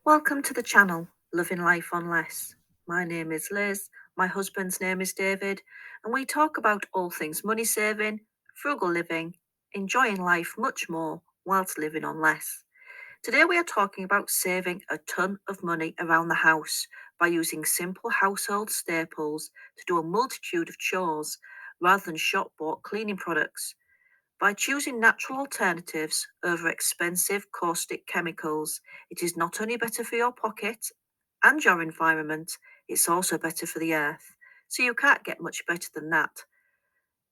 Welcome to the channel, Loving Life on Less. My name is Liz, my husband's name is David, and we talk about all things money saving, frugal living, enjoying life much more whilst living on less. Today we are talking about saving a ton of money around the house by using simple household staples to do a multitude of chores rather than shop-bought cleaning products. By choosing natural alternatives over expensive caustic chemicals, it is not only better for your pocket and your environment, it's also better for the earth. So you can't get much better than that.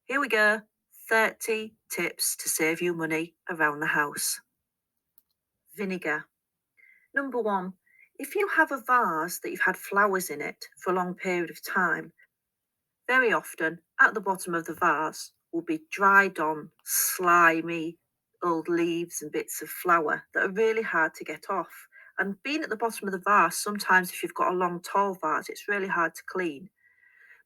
Here we go, 30 tips to save you money around the house. Vinegar. Number one, if you have a vase that you've had flowers in it for a long period of time, very often at the bottom of the vase will be dried on, slimy old leaves and bits of flower that are really hard to get off. And being at the bottom of the vase, sometimes if you've got a long, tall vase, it's really hard to clean.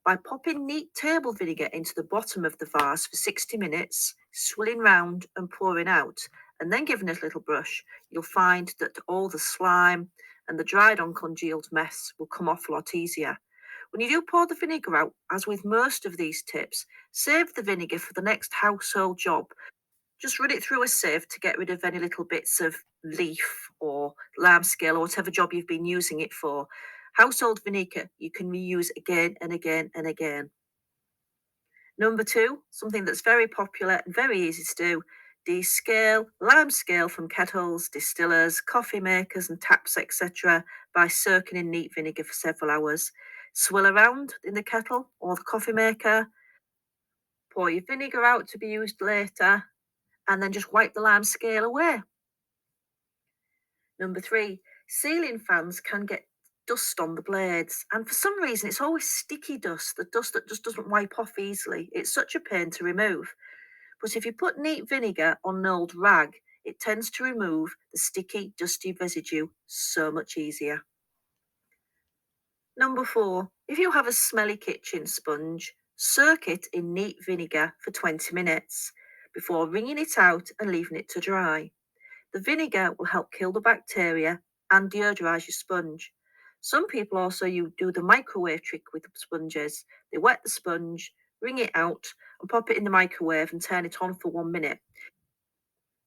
By popping neat table vinegar into the bottom of the vase for 60 minutes, swilling round and pouring out, and then giving it a little brush, you'll find that all the slime and the dried on congealed mess will come off a lot easier. When you do pour the vinegar out, as with most of these tips, save the vinegar for the next household job. Just run it through a sieve to get rid of any little bits of leaf or lime scale or whatever job you've been using it for. Household vinegar you can reuse again and again and again. Number two, something that's very popular and very easy to do, descale lime scale from kettles, distillers, coffee makers and taps, etc. by soaking in neat vinegar for several hours. Swill around in the kettle or the coffee maker, pour your vinegar out to be used later, and then just wipe the lime scale away. Number three, ceiling fans can get dust on the blades, and for some reason it's always sticky dust, the dust that just doesn't wipe off easily. It's such a pain to remove. But if you put neat vinegar on an old rag, it tends to remove the sticky, dusty residue so much easier. Number four, if you have a smelly kitchen sponge, soak it in neat vinegar for 20 minutes before wringing it out and leaving it to dry. The vinegar will help kill the bacteria and deodorize your sponge. Some people also do the microwave trick with sponges. They wet the sponge, wring it out, and pop it in the microwave and turn it on for 1 minute.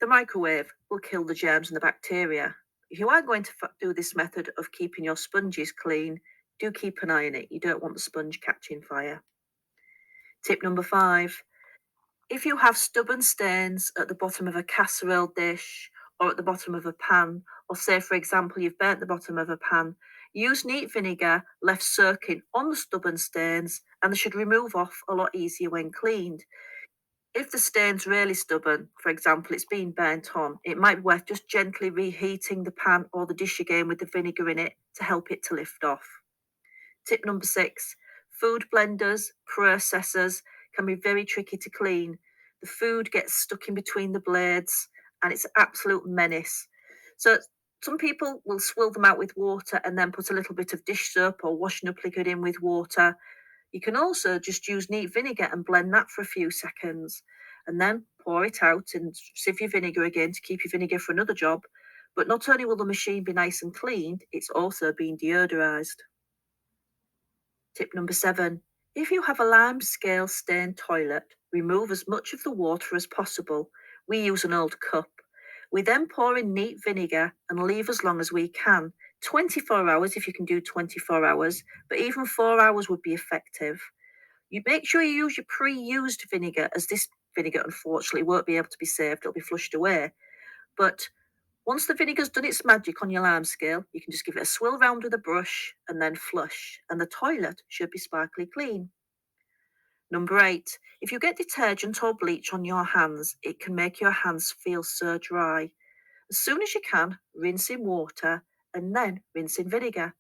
The microwave will kill the germs and the bacteria. If you are going to do this method of keeping your sponges clean, do keep an eye on it. You don't want the sponge catching fire. Tip number five, if you have stubborn stains at the bottom of a casserole dish or at the bottom of a pan, or say, for example, you've burnt the bottom of a pan, use neat vinegar left soaking on the stubborn stains and they should remove off a lot easier when cleaned. If the stain's really stubborn, for example, it's been burnt on, it might be worth just gently reheating the pan or the dish again with the vinegar in it to help it to lift off. Tip number six, food blenders, processors can be very tricky to clean. The food gets stuck in between the blades and it's an absolute menace. So some people will swill them out with water and then put a little bit of dish soap or washing up liquid in with water. You can also just use neat vinegar and blend that for a few seconds and then pour it out and sieve your vinegar again to keep your vinegar for another job. But not only will the machine be nice and cleaned, it's also been deodorized. Tip number seven, if you have a lime scale stained toilet, remove as much of the water as possible. We use an old cup. We then pour in neat vinegar and leave as long as we can. 24 hours if you can do 24 hours, but even 4 hours would be effective. You make sure you use your pre-used vinegar, as this vinegar unfortunately won't be able to be saved, it'll be flushed away. But once the vinegar's done its magic on your lime scale, you can just give it a swill round with a brush and then flush, and the toilet should be sparkly clean. Number eight, if you get detergent or bleach on your hands, it can make your hands feel so dry. As soon as you can, rinse in water and then rinse in vinegar.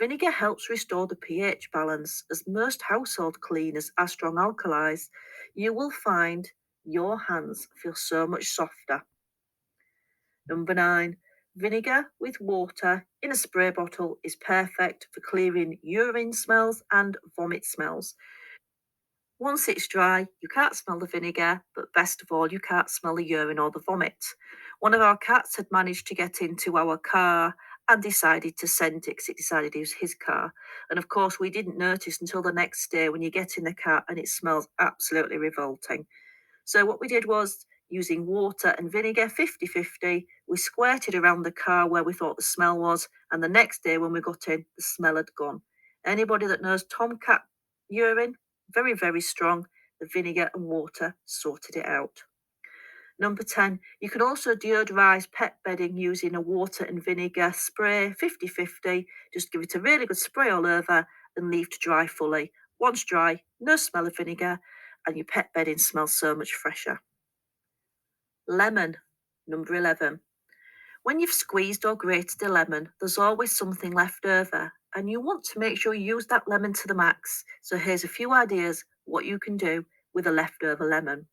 Vinegar helps restore the pH balance, as most household cleaners are strong alkalis. You will find your hands feel so much softer. Number nine, Vinegar with water in a spray bottle is perfect for clearing urine smells and vomit smells. Once it's dry, you can't smell the vinegar, but best of all, you can't smell the urine or the vomit. One of our cats had managed to get into our car and decided to send it because it decided it was his car. And of course, we didn't notice until the next day when you get in the car and it smells absolutely revolting. So what we did was using water and vinegar 50-50, we squirted around the car where we thought the smell was, and the next day when we got in, the smell had gone. Anybody that knows tomcat urine, very, very strong, the vinegar and water sorted it out. Number 10, you can also deodorize pet bedding using a water and vinegar spray 50-50. Just give it a really good spray all over and leave to dry fully. Once dry, no smell of vinegar, and your pet bedding smells so much fresher. Lemon, number 11. When you've squeezed or grated a lemon, there's always something left over, and you want to make sure you use that lemon to the max. So here's a few ideas what you can do with a leftover lemon.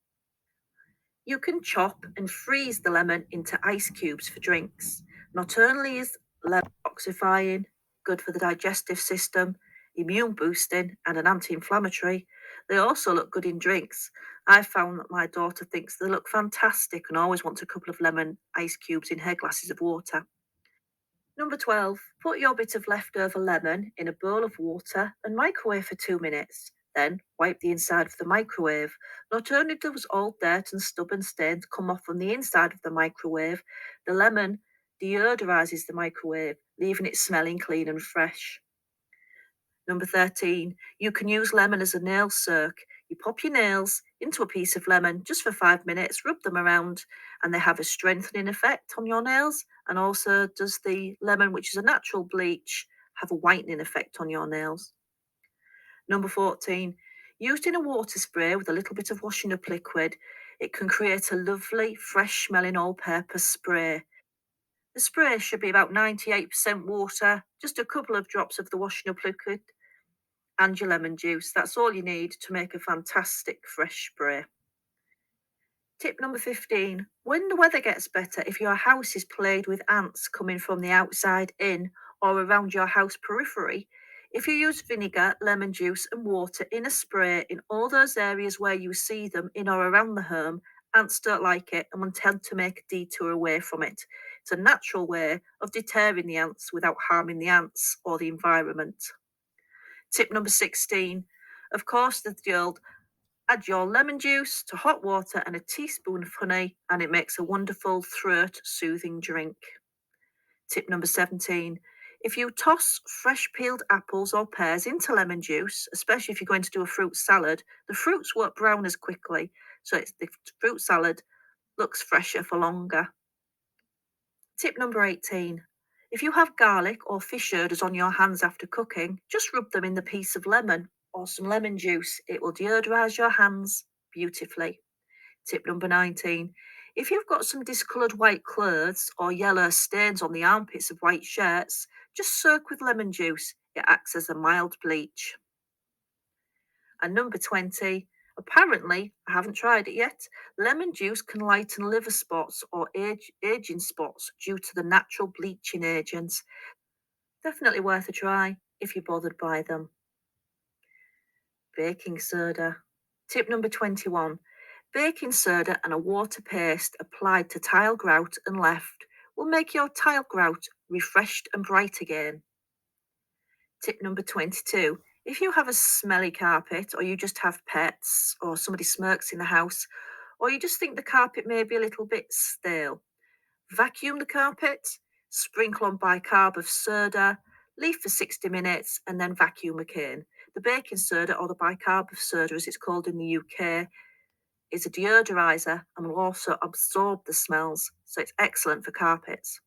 You can chop and freeze the lemon into ice cubes for drinks. Not only is lemon detoxifying, good for the digestive system, immune boosting, and an anti inflammatory, they also look good in drinks. I've found that my daughter thinks they look fantastic and always wants a couple of lemon ice cubes in her glasses of water. Number 12, put your bit of leftover lemon in a bowl of water and microwave for 2 minutes. Then wipe the inside of the microwave. Not only does all dirt and stubborn stains come off on the inside of the microwave, the lemon deodorizes the microwave, leaving it smelling clean and fresh. Number 13, you can use lemon as a nail circ. You pop your nails into a piece of lemon just for 5 minutes, rub them around, and they have a strengthening effect on your nails. And also, does the lemon, which is a natural bleach, have a whitening effect on your nails? Number 14, used in a water spray with a little bit of washing up liquid, it can create a lovely, fresh smelling all purpose spray. The spray should be about 98% water, just a couple of drops of the washing up liquid, and your lemon juice. That's all you need to make a fantastic fresh spray. Tip number 15. When the weather gets better, if your house is plagued with ants coming from the outside in or around your house periphery, if you use vinegar, lemon juice, and water in a spray in all those areas where you see them in or around the home, ants don't like it and will tend to make a detour away from it. It's a natural way of deterring the ants without harming the ants or the environment. Tip number 16. Of course, the old add your lemon juice to hot water and a teaspoon of honey, and it makes a wonderful throat soothing drink. Tip number 17. If you toss fresh peeled apples or pears into lemon juice, especially if you're going to do a fruit salad, the fruits won't brown as quickly, so the fruit salad looks fresher for longer. Tip number 18. If you have garlic or fish odors on your hands after cooking, just rub them in the piece of lemon or some lemon juice. It will deodorize your hands beautifully. Tip number 19. If you've got some discoloured white clothes or yellow stains on the armpits of white shirts, just soak with lemon juice. It acts as a mild bleach. And number 20, apparently, I haven't tried it yet, lemon juice can lighten liver spots or aging spots due to the natural bleaching agents. Definitely worth a try if you're bothered by them. Baking soda. Tip number 21. Baking soda and a water paste applied to tile grout and left will make your tile grout refreshed and bright again. Tip number 22. If you have a smelly carpet, or you just have pets, or somebody smirks in the house, or you just think the carpet may be a little bit stale, vacuum the carpet, sprinkle on bicarb of soda, leave for 60 minutes, and then vacuum again. The baking soda, or the bicarb of soda as it's called in the UK, is a deodorizer and will also absorb the smells, so it's excellent for carpets.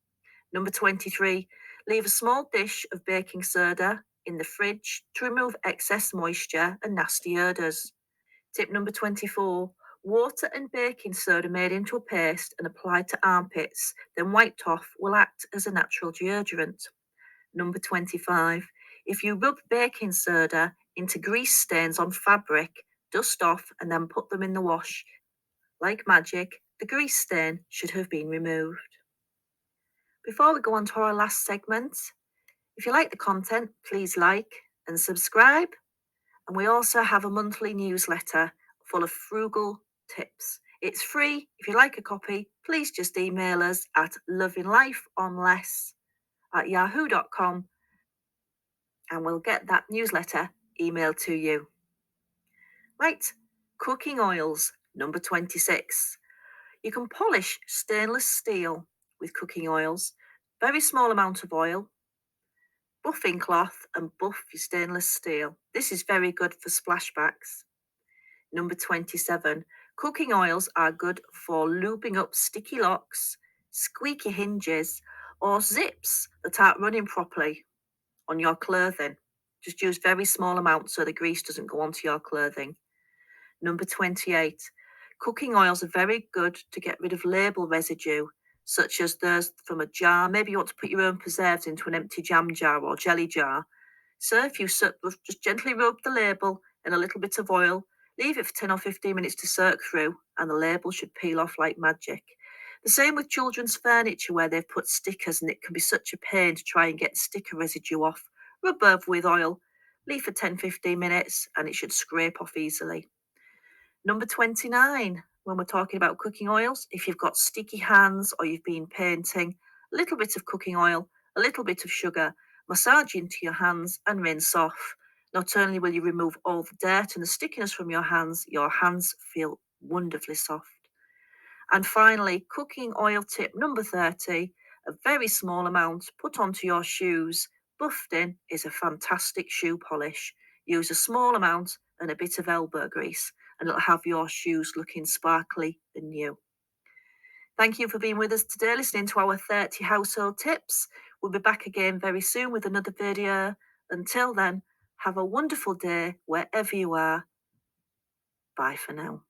Number 23, leave a small dish of baking soda in the fridge to remove excess moisture and nasty odours. Tip number 24, water and baking soda made into a paste and applied to armpits, then wiped off, will act as a natural deodorant. Number 25, if you rub baking soda into grease stains on fabric, dust off and then put them in the wash. Like magic, the grease stain should have been removed. Before we go on to our last segment, if you like the content, please like and subscribe. And we also have a monthly newsletter full of frugal tips. It's free. If you like a copy, please just email us at lovinglifeonless@yahoo.com and we'll get that newsletter emailed to you. Right, cooking oils, number 26. You can polish stainless steel with cooking oils. Very small amount of oil, buffing cloth, and buff your stainless steel. This is very good for splashbacks. Number 27. Cooking oils are good for lubing up sticky locks, squeaky hinges, or zips that aren't running properly on your clothing. Just use very small amounts so the grease doesn't go onto your clothing. Number 28. Cooking oils are very good to get rid of label residue, such as those from a jar. Maybe you want to put your own preserves into an empty jam jar or jelly jar. So if you just gently rub the label in a little bit of oil, leave it for 10 or 15 minutes to soak through, and the label should peel off like magic. The same with children's furniture where they've put stickers and it can be such a pain to try and get sticker residue off. Rub over with oil, leave for 10-15 minutes, and it should scrape off easily. Number 29, when we're talking about cooking oils, if you've got sticky hands or you've been painting, a little bit of cooking oil, a little bit of sugar, massage into your hands and rinse off. Not only will you remove all the dirt and the stickiness from your hands feel wonderfully soft. And finally, cooking oil tip number 30, a very small amount put onto your shoes. Buffed in is a fantastic shoe polish. Use a small amount and a bit of elbow grease, and it'll have your shoes looking sparkly and new. Thank you for being with us today, listening to our 30 household tips. We'll be back again very soon with another video. Until then, have a wonderful day wherever you are. Bye for now.